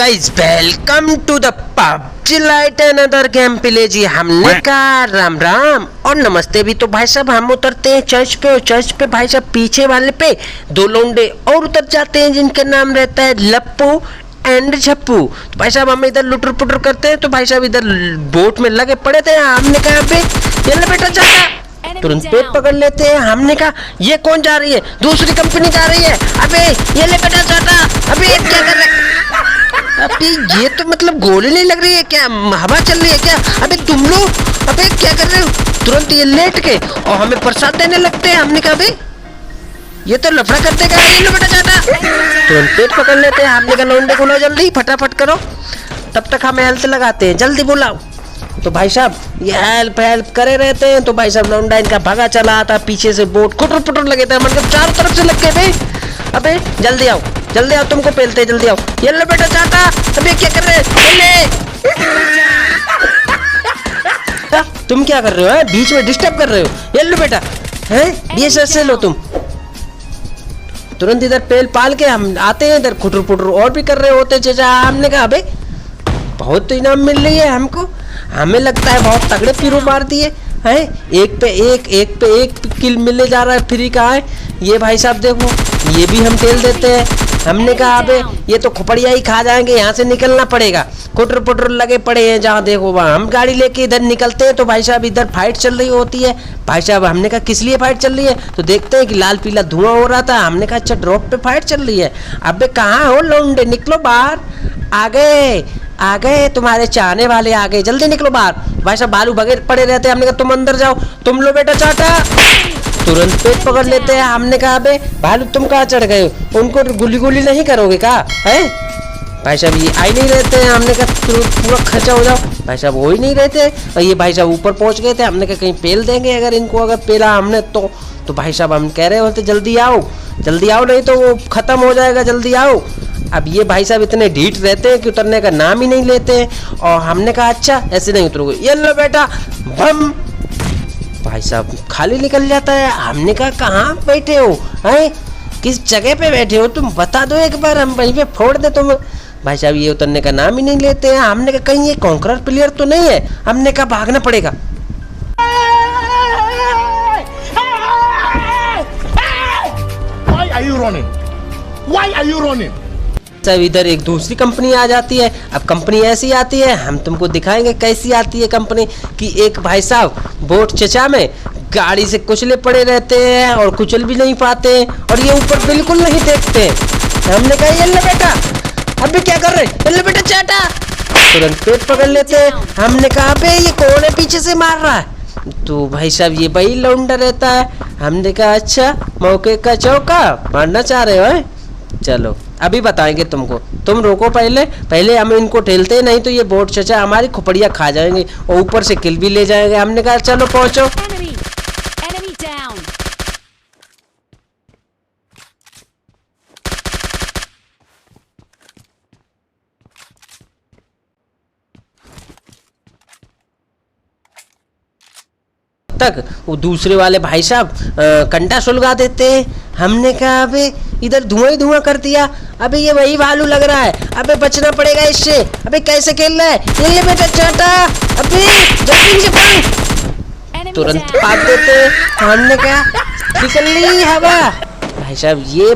Guys welcome to the PUBG lite another game play जी। हमने कहा राम राम और नमस्ते भी। तो भाई साहब हम उतरते हैं चर्च पे, और चर्च पे भाई साहब पीछे वाले पे दो लोंडे और उतर जाते हैं जिनका नाम रहता है लप्पू एंड झप्पू। तो भाई साहब हम इधर लुटर पुटर करते हैं, तो भाई साहब इधर बोट में लगे पड़े थे। हमने कहा अबे ये बेटा जाता, तुरंत पेट पकड़ लेते हैं। हमने कहा ये कौन जा रही है, दूसरी कंपनी जा रही है। अबे ये ले बेटा जाता, अबे क्या कर रहे, अबे ये तो मतलब गोली नहीं लग रही है क्या, हवा चल रही है क्या। अबे तुम लोग अबे क्या कर रहे हो, तुरंत ये लेट के और हमें प्रसाद देने लगते हैं। हमने कहा भाई ये तो लफड़ा कर देगा, ये लो बेटा जाता, तुरंत पेट पकड़ लेते हैं। हमने कहा लौंडे को लो जल्दी फटाफट करो, तब तक हम हेल्थ लगाते हैं, जल्दी बुलाओ। तो भाई साहब ये हेल्प करे रहते हैं। तो भाई साहब लौंडा इनका भागा चला आता, पीछे से बोट कुटर पुटर लगे थे, मतलब चारों तरफ से लग गए भाई। अबे जल्दी आओ तुमको पेलते, जल्दी आओ। ये लो बेटा जाता, अबे क्या कर रहे हो, तुम क्या कर रहे हो, बीच में डिस्टर्ब कर रहे हो। ये लो बेटा है, ये से लो तुम। तुरंत इधर पेल पाल के हम आते हैं, इधर खुटर पुटर और भी कर रहे होते चाचा। हमने कहा अबे बहुत तो इनाम मिल रही है हमको, हमें लगता है बहुत तगड़े पीरू मार दिए हैं। एक पे एक किल मिलने जा रहा है फ्री का है। ये भाई साहब देखो ये भी हम तेल देते हैं। हमने कहा अबे ये तो खोपड़िया ही खा जाएंगे, यहाँ से निकलना पड़ेगा। कुटर पुटर लगे पड़े हैं जहाँ देखो वहाँ। हम गाड़ी लेके इधर निकलते हैं, तो भाई साहब इधर फाइट चल रही होती है। भाई साहब हमने कहा किस लिए फाइट चल रही है, तो देखते हैं कि लाल पीला धुआं हो रहा था। हमने कहा अच्छा ड्रॉप पे फाइट चल रही है। अबे कहाँ हो लौंडे, निकलो बाहर, आ गए तुम्हारे चाहने वाले, आ गए, जल्दी निकलो बाहर। भाई साहब बालू भगे पड़े रहते हैं। हमने कहा तुम अंदर जाओ, तुम लो बेटा चाटा, तुरंत पेट पकड़ लेते हैं। हमने कहा अबे भालू तुम कहाँ चढ़ गए, उनको गुली नहीं करोगे क्या है। भाई साहब ये आई नहीं रहते हैं। हमने कहा पूरा खर्चा हो जाओ, भाई साहब हो ही नहीं रहते। और ये भाई साहब ऊपर पहुंच गए थे। हमने कहा कहीं पेल देंगे, अगर इनको अगर पेला हमने तो भाई साहब हम कह रहे होते जल्दी आओ नहीं तो वो खत्म हो जाएगा, जल्दी आओ। अब ये भाई साहब इतने ढीठ रहते हैं कि उतरने का नाम ही नहीं लेते हैं। और हमने कहा अच्छा ऐसे नहीं उतरोगे, ये लो बेटा बम। भाई साहब खाली निकल जाता है। हमने कहा कहाँ बैठे हो, हैं किस जगह पे बैठे हो, तुम बता दो एक बार, हम वहीं पे फोड़ दे तुम। भाई साहब ये उतरने का नाम ही नहीं लेते हैं। हमने कहा कहीं ये कॉन्करर प्लेयर तो नहीं है। हमने कहा भागना पड़ेगा। Why are you running? सब इधर एक दूसरी कंपनी आ जाती है। अब कंपनी ऐसी आती है, हम तुमको दिखाएंगे कैसी आती है कंपनी। कि एक भाई साहब बोट चचा में गाड़ी से कुचले पड़े रहते हैं और कुचल भी नहीं पाते हैं, और ये ऊपर बिल्कुल नहीं देखते। हमने कहा ये ले बेटा, अबे क्या कर रहे, ये ले बेटा चाटा, तुरंत पेट पकड़ लेते हैं। हमने कहा अबे ये कौन है पीछे से मार रहा है, तो भाई साहब ये वही लौंडा रहता है। हमने कहा अच्छा मौके का चौका मारना चाह रहे हो, चलो अभी बताएंगे तुमको, तुम रोको पहले हम इनको ठेलते हैं, नहीं तो ये बोट चचा हमारी खोपड़िया खा जाएंगे और ऊपर से किल भी ले जाएंगे। हमने कहा चलो पहुंचो। Enemy down. तक वो दूसरे वाले भाई साहब कंटा सुलगा देते हैं। हमने कहा अबे इधर धुआं ही धुआं कर दिया, अबे ये वही भालू लग रहा है, अबे बचना पड़ेगा इससे। अबे कैसे खेल रहा है, ये बेटा चाटा, अबे जल्दी से भाग, तुरंत भाग देते हैं। हमने कहा निकल ली हवा।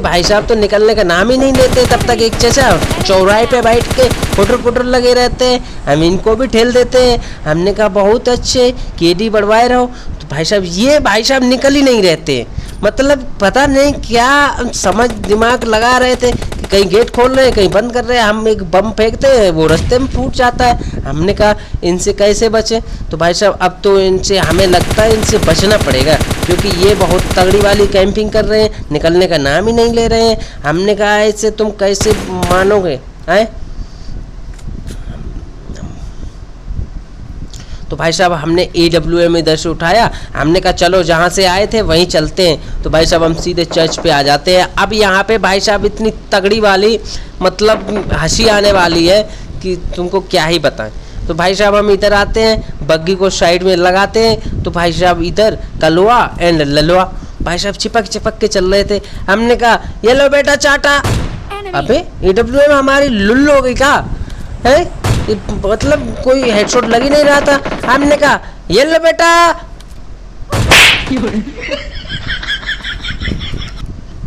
भाई साहब तो निकलने का नाम ही नहीं लेते। तब तक एक चचा चौराहे पे बैठ के पुटर लगे रहते हैं, हम इनको भी ठेल देते हैं। हमने कहा बहुत अच्छे केडी बढ़वाए रहो। तो भाई साहब निकल ही नहीं रहते, मतलब पता नहीं क्या समझ दिमाग लगा रहे थे कि कहीं गेट खोल रहे हैं कहीं बंद कर रहे हैं। हम एक बम फेंकते हैं वो रास्ते में फूट जाता है। हमने कहा इनसे कैसे बचें, तो भाई साहब अब तो इनसे हमें लगता है इनसे बचना पड़ेगा, क्योंकि ये बहुत तगड़ी वाली कैंपिंग कर रहे हैं, निकलने का नाम ही नहीं ले रहे हैं। हमने कहा इससे तुम कैसे मानोगे हैं। तो भाई साहब हमने AWM इधर से उठाया। हमने कहा चलो जहाँ से आए थे वहीं चलते हैं। तो भाई साहब हम सीधे चर्च पे आ जाते हैं। अब यहाँ पे भाई साहब इतनी तगड़ी वाली मतलब हंसी आने वाली है कि तुमको क्या ही बताएं। तो भाई साहब हम इधर आते हैं, बग्गी को साइड में लगाते हैं। तो भाई साहब इधर कलवा एंड ललवा भाई साहब चिपक के चल रहे थे। हमने कहा ये लो बेटा चाटा, अबे AWM हमारी लुल्ल हो गई क्या। है, मतलब कोई हेडशॉट लग ही नहीं रहा था। हमने कहा ये लो बेटा।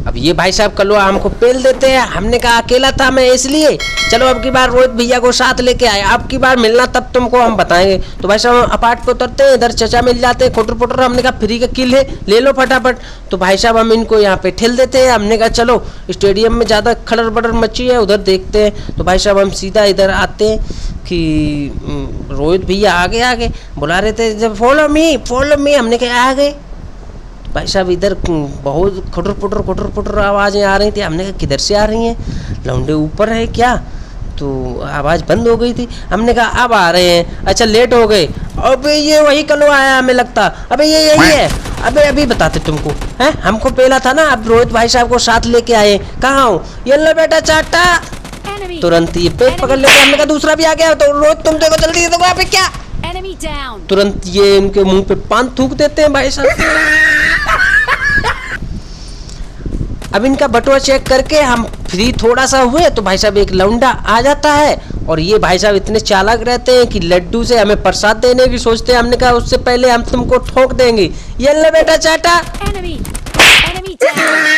अब ये भाई साहब कलवा हमको पेल देते हैं। हमने कहा अकेला था मैं इसलिए, चलो अब की बार रोहित भैया को साथ लेके आए, अब की बार मिलना तब तुमको हम बताएंगे। तो भाई साहब अपार्ट पे उतरते हैं, इधर चचा मिल जाते हैं खुटर पुटर। हमने कहा फ्री का किल है, ले लो फटाफट। तो भाई साहब हम इनको यहाँ पे ठेल देते हैं। हमने कहा चलो स्टेडियम में ज़्यादा खड़र बड़र मची है, उधर देखते हैं। तो भाई साहब हम सीधा इधर आते हैं कि रोहित भैया आगे आगे बुला रहे थे, जब फॉलो मी। हमने कहा आ गए। भाई साहब इधर बहुत खुटर पुटर आवाज़ें आ रही थी। हमने कहा किधर से आ रही हैं, लौंडे ऊपर है क्या? तो आवाज़ बंद हो गई थी। हमने कहा अब आ रहे हैं, अच्छा लेट हो गए। अबे ये वही कलो आया हमें लगता, अबे ये यही है। अबे अभी बताते तुमको, हैं हमको पेला था ना, अब रोहित भाई साहब को साथ लेके आए। कहाँ हूँ, ये लो बेटा चाटा। Enemy. तुरंत ये पेट पकड़ लेते। हमने कहा दूसरा भी आ गया। तो रोहित तुम देखो जल्दी, देखो यहाँ पे क्या। Enemy down. तुरंत ये इनके मुंह पे पान थूक देते हैं भाई साहब। अब इनका बटुआ चेक करके हम फ्री थोड़ा सा हुए तो भाई साहब एक लौंडा आ जाता है। और ये भाई साहब इतने चालाक रहते हैं कि लड्डू से हमें प्रसाद देने की सोचते हैं। हमने कहा उससे पहले हम तुमको ठोक देंगे, ये ले बेटा चाटा। Enemy. Enemy down.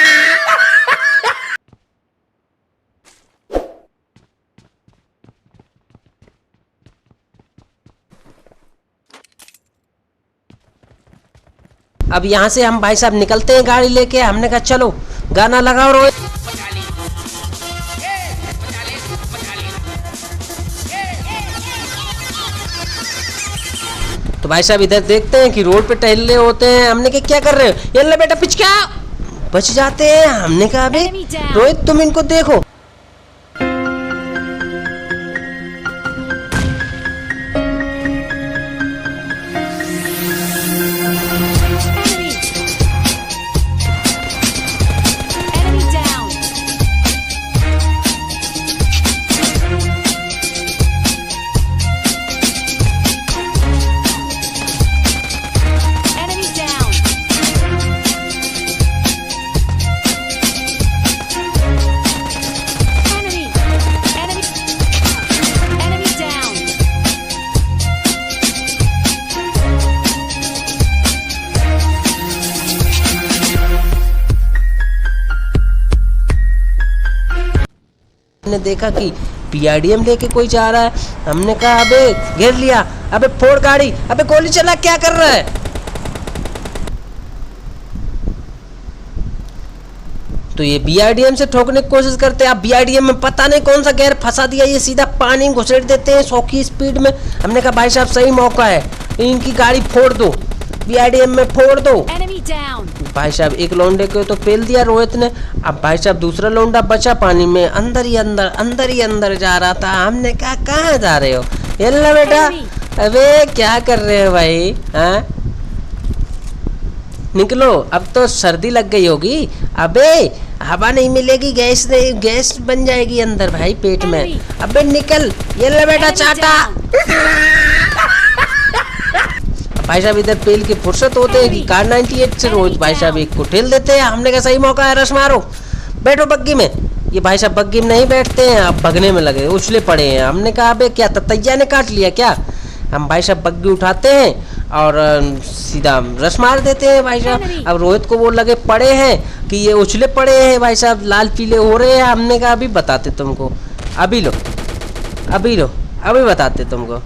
अब यहाँ से हम भाई साहब निकलते हैं गाड़ी लेके। हमने कहा चलो गाना लगाओ रोहित। तो भाई साहब इधर देखते हैं कि रोड पे टहल रहे होते हैं। हमने कहा क्या कर रहे हो, ये ले बेटा पिचका। बच जाते हैं। हमने कहा अबे रोहित तुम इनको देखो। Enemy down. Enemy down. Enemy. Enemy down. हमने देखा कि पीआरडीएम लेके कोई जा रहा है। हमने कहा अबे घेर लिया, अबे फोड़ गाड़ी, अबे गोली चला, क्या कर रहा है। तो ये बीआरडीएम से ठोकने की कोशिश करते हैं। अब बीआरडीएम में पता नहीं कौन सा गैर फंसा दिया, ये सीधा पानी घुसेड़ देते हैं 100 की स्पीड में। हमने कहा भाई साहब सही मौका है, इनकी गाड़ी फोड़ दो, बीआरडीएम में फोड़ दो। Enemy down. भाई साहब एक लौंडे को तो पेल दिया रोहित ने। अब भाई साहब दूसरा लौंडा बचा पानी में, अंदर ही अंदर जा रहा था। हमने कहा कहाँ जा रहे हो, ये लो बेटा। अबे क्या कर रहे हो भाई, हाँ निकलो, अब तो सर्दी लग गई होगी। अबे हवा नहीं मिलेगी, गैस नहीं, गैस बन जाएगी अंदर भाई पेट में। अबे निकल, ये ले बेटा चाटा। भाई साहब इधर पेल की फुर्सत होते हैं कि कार 98 से रोज भाई साहब एक को ठेल देते हैं। हमने कहा सही मौका है, रश मारो, बैठो बग्गी में। ये भाई साहब बग्गी में नहीं बैठते हैं, अब भगने में लगे, उछले पड़े हैं। हमने कहा अबे क्या ततैया ने काट लिया क्या। हम भाई साहब बग्गी उठाते हैं और सीधा रस मार देते हैं भाई साहब। अब रोहित को वो लगे पड़े हैं कि ये उछले पड़े हैं भाई साहब, लाल पीले हो रहे हैं। हमने कहा अभी बताते तुमको, अभी लो अभी बताते तुमको।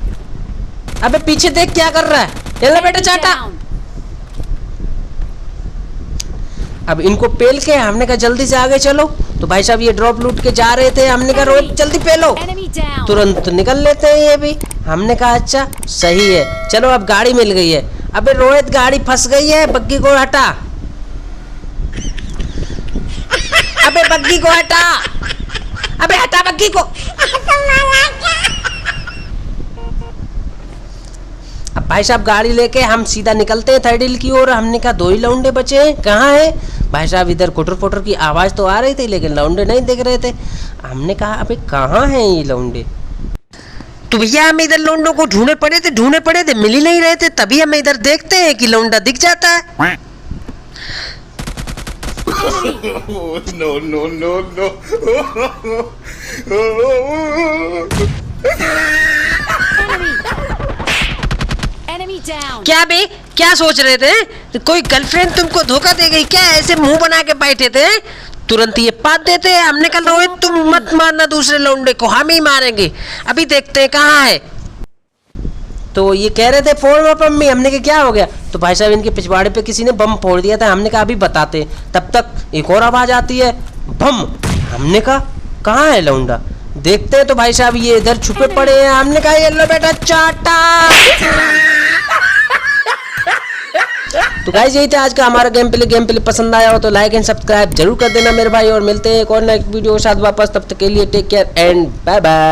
अबे पीछे देख क्या कर रहा है, चल बेटा चाटा। अब इनको पेल के हमने कहा जल्दी से आगे चलो। तो भाई साहब ये ड्रॉप लूट के जा रहे थे। हमने कहा रोहित जल्दी पेलो, तुरंत निकल लेते हैं ये भी। हमने कहा अच्छा सही है, चलो अब गाड़ी मिल गई है। अबे रोहित गाड़ी फंस गई है, बग्गी को हटा। अबे बग्गी को हटा, अबे हटा बग्गी को। अब भाई साहब गाड़ी लेके हम सीधा निकलते हैं थर्ड हिल की ओर। हमने कहा 2 ही लौंडे बचे हैं, कहाँ है भाई साहब। इधर कुटर पुटर की आवाज़ तो आ रही थी लेकिन लौंडे नहीं दिख रहे थे। हमने कहा अबे कहाँ हैं ये लौंडे। तो भैया हम इधर लौंडों को ढूंढे पड़े थे, मिल ही नहीं रहे थे। तभी हम इधर देखते हैं कि लौंडा दिख जाता है। No, no, no, no. Enemy down. क्या बे, क्या सोच रहे थे? कोई गर्लफ्रेंड तुमको धोखा दे गई क्या? ऐसे मुंह बना के बैठे थे, तुरंत ये पात देते हैं। हमने कहा रोहित तुम मत मारना दूसरे लौंडे को, हम ही मारेंगे, अभी देखते हैं कहाँ है। तो ये कह रहे थे फोड़ बम में, हमने कहा क्या हो गया? तो भाई साहब इनके पिछवाड़े पे किसी ने बम फोड़ दिया था। हमने कहा अभी बताते, तब तक एक और आवाज आती है, बम। हमने कहा कहाँ है लौंडा, देखते हैं। तो भाई साहब ये इधर छुपे पड़े हैं। हमने कहा ये लो बेटा चाटा। तो गाइस यही था आज का हमारा गेम प्ले पसंद आया हो तो लाइक एंड सब्सक्राइब जरूर कर देना मेरे भाई, और मिलते हैं एक और नेक्स्ट वीडियो के साथ वापस। तब तक के लिए take care and bye bye.